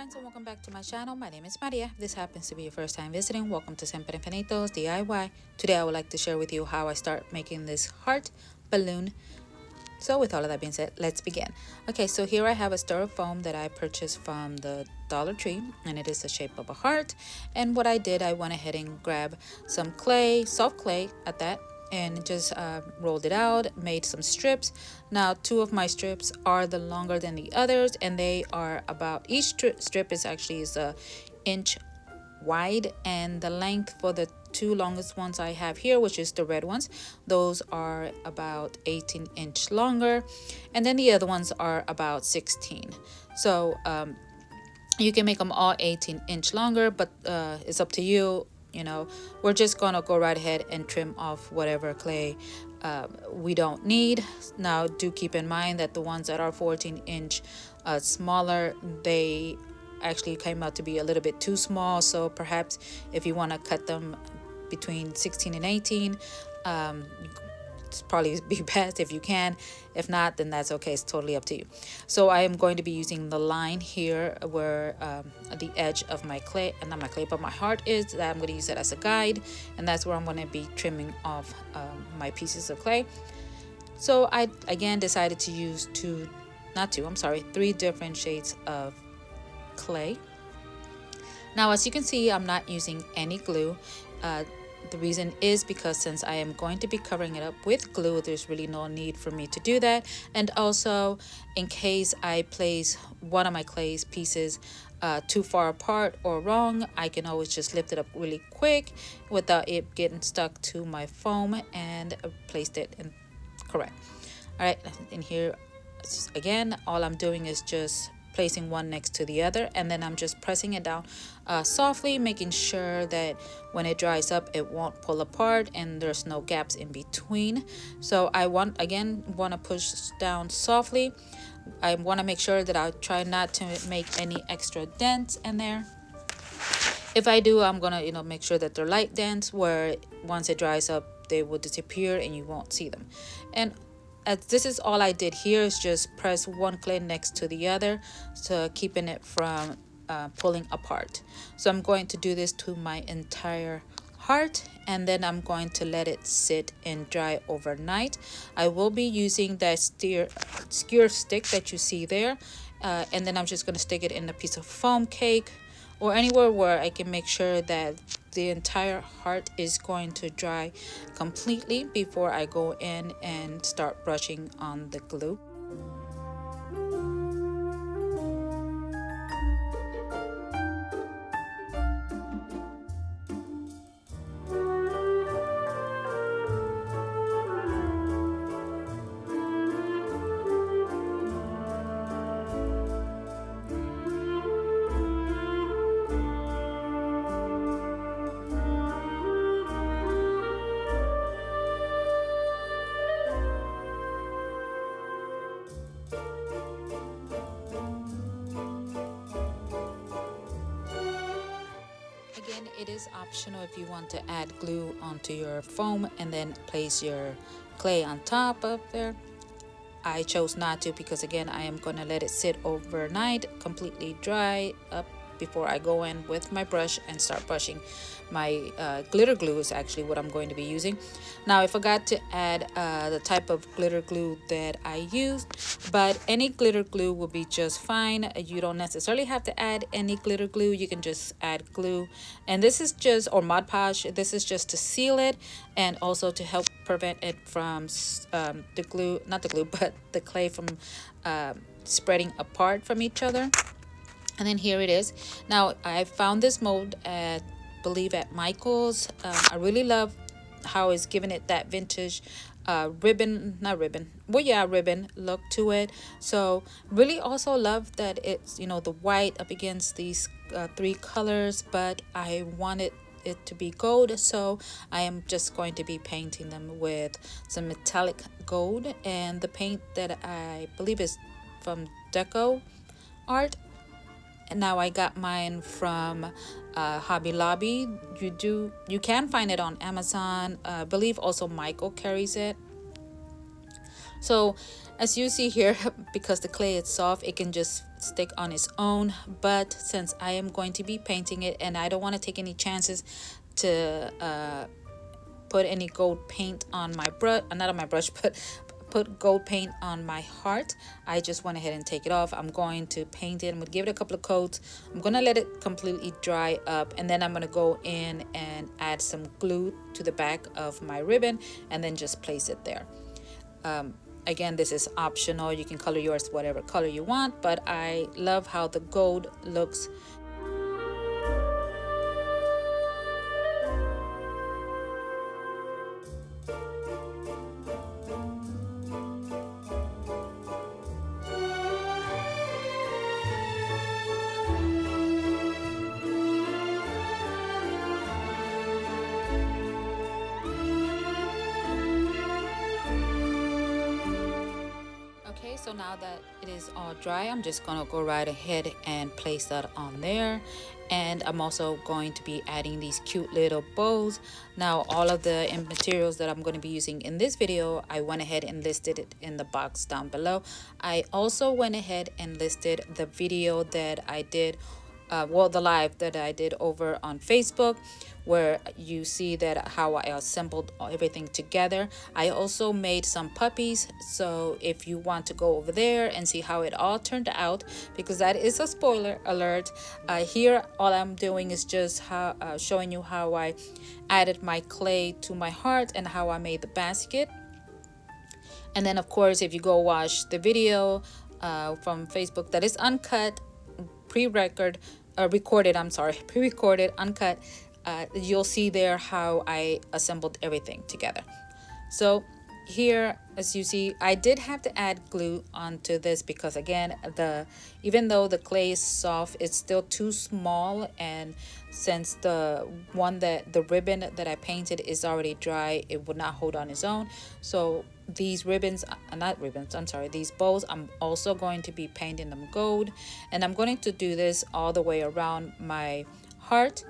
friends, and welcome back to my channel. My name is Maria. If this happens to be your first time visiting, welcome to Siempre Infinitos DIY. Today I would like to share with you how I start making this heart balloon. So with all of that being said, let's begin. Okay, so here I have a styrofoam that I purchased from the Dollar Tree, and it is the shape of a heart. And what I did, I went ahead and grabbed some clay, soft clay at that, and just rolled it out, made some strips. Now two of my strips are the longer than the others, and they are about, each strip is actually a inch wide, and the length for the two longest ones I have here, which is the red ones, those are about 18-inch longer, and then the other ones are about 16. So you can make them all 18-inch longer, but it's up to you. We're just gonna go right ahead and trim off whatever clay we don't need. Now do keep in mind that the ones that are 14-inch smaller, they actually came out to be a little bit too small. So perhaps if you want to cut them between 16 and 18, it's probably be best if you can. If not, then that's okay. It's totally up to you. So I am going to be using the line here where the edge of my clay, and not my clay, but my heart is, that I'm going to use it as a guide, and that's where I'm going to be trimming off my pieces of clay. So I again decided to use three different shades of clay. Now as you can see, I'm not using any glue. The reason is because since I am going to be covering it up with glue, there's really no need for me to do that. And also, in case I place one of my clay pieces too far apart or wrong, I can always just lift it up really quick without it getting stuck to my foam and placed it in correct. All right, in here again, all I'm doing is just placing one next to the other, and then I'm just pressing it down softly, making sure that when it dries up it won't pull apart and there's no gaps in between. So I want to push down softly. I want to make sure that I try not to make any extra dents in there. If I do, I'm gonna make sure that they're light dents where once it dries up they will disappear and you won't see them. And this is all I did here, is just press one clay next to the other, so keeping it from pulling apart. So I'm going to do this to my entire heart, and then I'm going to let it sit and dry overnight. I will be using that skewer stick that you see there, and then I'm just going to stick it in a piece of foam cake or anywhere where I can make sure that the entire heart is going to dry completely before I go in and start brushing on the glue. Again, it is optional if you want to add glue onto your foam and then place your clay on top of there. I chose not to because again, I am going to let it sit overnight, completely dry up before I go in with my brush and start brushing. My glitter glue is actually what I'm going to be using. Now I forgot to add the type of glitter glue that I used, but any glitter glue will be just fine. You don't necessarily have to add any glitter glue. You can just add glue, and this is just, or Mod Podge, this is just to seal it and also to help prevent it from the glue, not the glue, but the clay from spreading apart from each other. And then here it is. Now I found this mold at Micheals. I really love how it's giving it that vintage ribbon look to it. So really also love that it's the white up against these three colors, but I wanted it to be gold, so I am just going to be painting them with some metallic gold, and the paint that I believe is from Deco Art. And now I got mine from Hobby Lobby. You can find it on Amazon. I believe also Michael carries it. So as you see here, because the clay is soft, it can just stick on its own. But since I am going to be painting it and I don't want to take any chances to put any gold paint on my brush, not on my brush, but put gold paint on my heart, I just went ahead and take it off. I'm going to paint it. I'm gonna give it a couple of coats. I'm gonna let it completely dry up, and then I'm gonna go in and add some glue to the back of my ribbon and then just place it there. Again, this is optional. You can color yours whatever color you want, but I love how the gold looks. Okay, so now that it is all dry, I'm just gonna go right ahead and place that on there. And I'm also going to be adding these cute little bows. Now, all of the materials that I'm going to be using in this video, I went ahead and listed it in the box down below. I also went ahead and listed the video that I did, the live that I did over on Facebook, where you see that how I assembled everything together. I also made some puppies, so if you want to go over there and see how it all turned out, because that is a spoiler alert, here all I'm doing is just showing you how I added my clay to my heart and how I made the basket. And then of course, if you go watch the video from Facebook that is uncut, recorded, I'm sorry, pre-recorded, uncut, you'll see there how I assembled everything together. So here, as you see, I did have to add glue onto this because again, even though the clay is soft, it's still too small, and since the ribbon that I painted is already dry, it would not hold on its own. So these ribbons, not ribbons, I'm sorry, these bows, I'm also going to be painting them gold, and I'm going to do this all the way around my heart.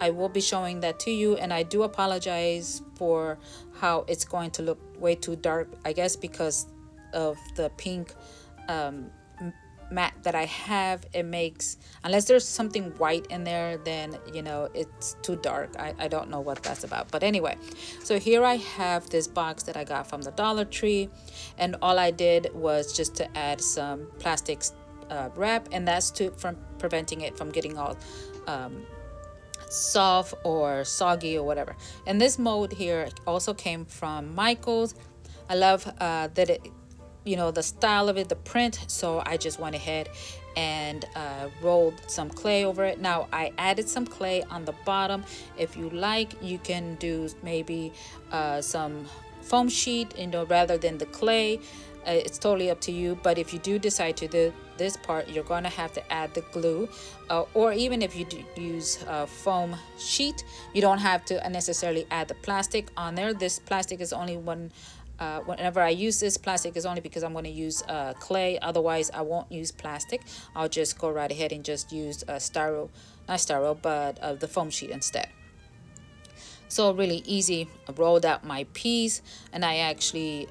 I will be showing that to you, and I do apologize for how it's going to look way too dark, I guess because of the pink matte that I have. It makes, unless there's something white in there, then you know it's too dark. I don't know what that's about, but anyway, so here I have this box that I got from the Dollar Tree, and all I did was just to add some plastic wrap, and that's from preventing it from getting all soft or soggy or whatever. And this mold here also came from Micheals. I love that it, you know, the style of it, the print, so I just went ahead and rolled some clay over it. Now I added some clay on the bottom. If you like, you can do maybe some foam sheet, you know, rather than the clay. It's totally up to you, but if you do decide to do this part, you're going to have to add the glue, or even if you do use foam sheet, you don't have to necessarily add the plastic on there. This plastic is only whenever I use this plastic is only because I'm going to use clay. Otherwise I won't use plastic. I'll just go right ahead and just use not styro, but the foam sheet instead. So really easy. I rolled out my piece, and I actually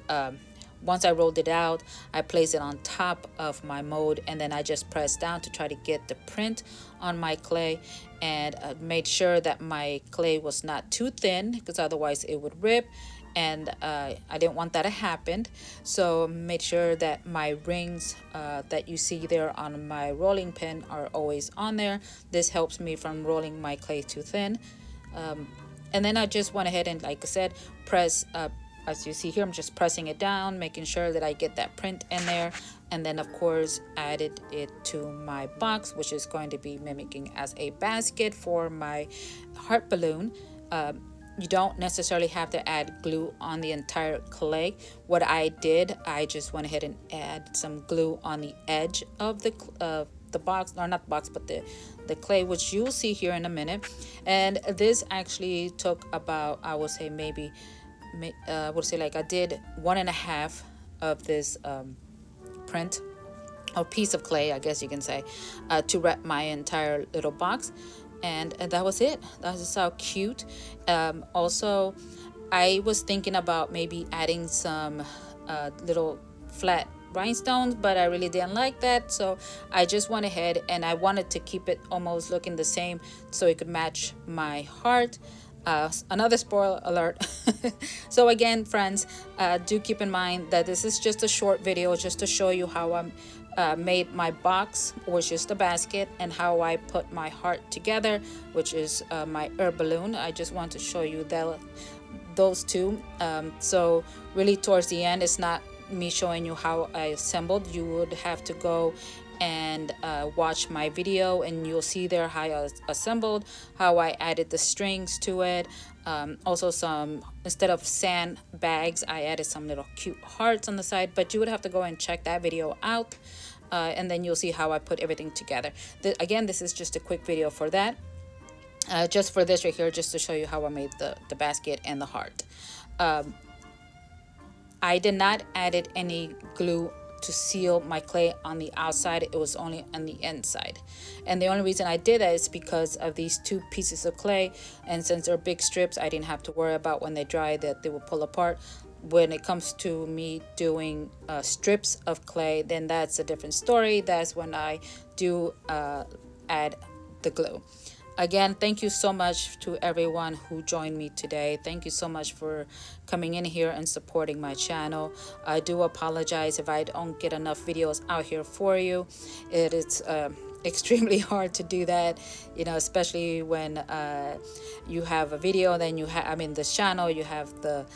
once I rolled it out, I placed it on top of my mold, and then I just pressed down to try to get the print on my clay, and made sure that my clay was not too thin because otherwise it would rip, and I didn't want that to happen. So made sure that my rings that you see there on my rolling pin are always on there. This helps me from rolling my clay too thin. And then I just went ahead and, like I said, press as you see here, I'm just pressing it down, making sure that I get that print in there, and then of course added it to my box, which is going to be mimicking as a basket for my heart balloon. You don't necessarily have to add glue on the entire clay. What I did, I just went ahead and add some glue on the edge of the box, or not the box, but the clay, which you'll see here in a minute. And this actually took about, I would say maybe like I did 1.5 of this print or piece of clay, I guess you can say, to wrap my entire little box. And that was it. That was so cute. Also, I was thinking about maybe adding some little flat rhinestones, but I really didn't like that, so I just went ahead and I wanted to keep it almost looking the same so it could match my heart. Another spoiler alert. So again, friends, do keep in mind that this is just a short video just to show you how I made my box, which is the basket, and how I put my heart together, which is my herb balloon. I just want to show you those two. So really towards the end, it's not me showing you how I assembled. You would have to go and watch my video, and you'll see there how I assembled, how I added the strings to it. Also, some, instead of sand bags, I added some little cute hearts on the side, but you would have to go and check that video out, and then you'll see how I put everything together. Again, this is just a quick video for that. Just for this right here, just to show you how I made the basket and the heart. I did not added any glue to seal my clay on the outside. It was only on the inside, and the only reason I did that is because of these two pieces of clay, and since they're big strips, I didn't have to worry about when they dry that they will pull apart. When it comes to me doing strips of clay, then that's a different story. That's when I do add the glue. Again, thank you so much to everyone who joined me today. Thank you so much for coming in here and supporting my channel. I do apologize if I don't get enough videos out here for you. It is extremely hard to do that, you know, especially when you have a video, then you have, I mean, this channel, you have the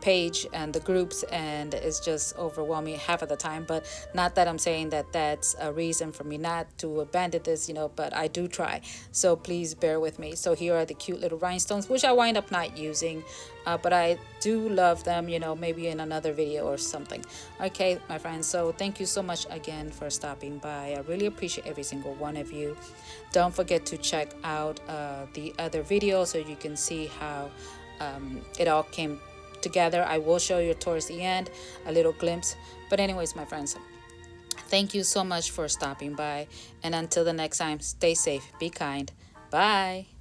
page and the groups, and it's just overwhelming half of the time. But not that I'm saying that that's a reason for me not to abandon this, you know, but I do try, so please bear with me. So here are the cute little rhinestones, which I wind up not using, but I do love them, you know, maybe in another video or something. Okay, my friends, so thank you so much again for stopping by. I really appreciate every single one of you. Don't forget to check out the other video so you can see how it all came together. I will show you towards the end a little glimpse. But anyways, my friends, thank you so much for stopping by, and until the next time, stay safe, be kind, bye.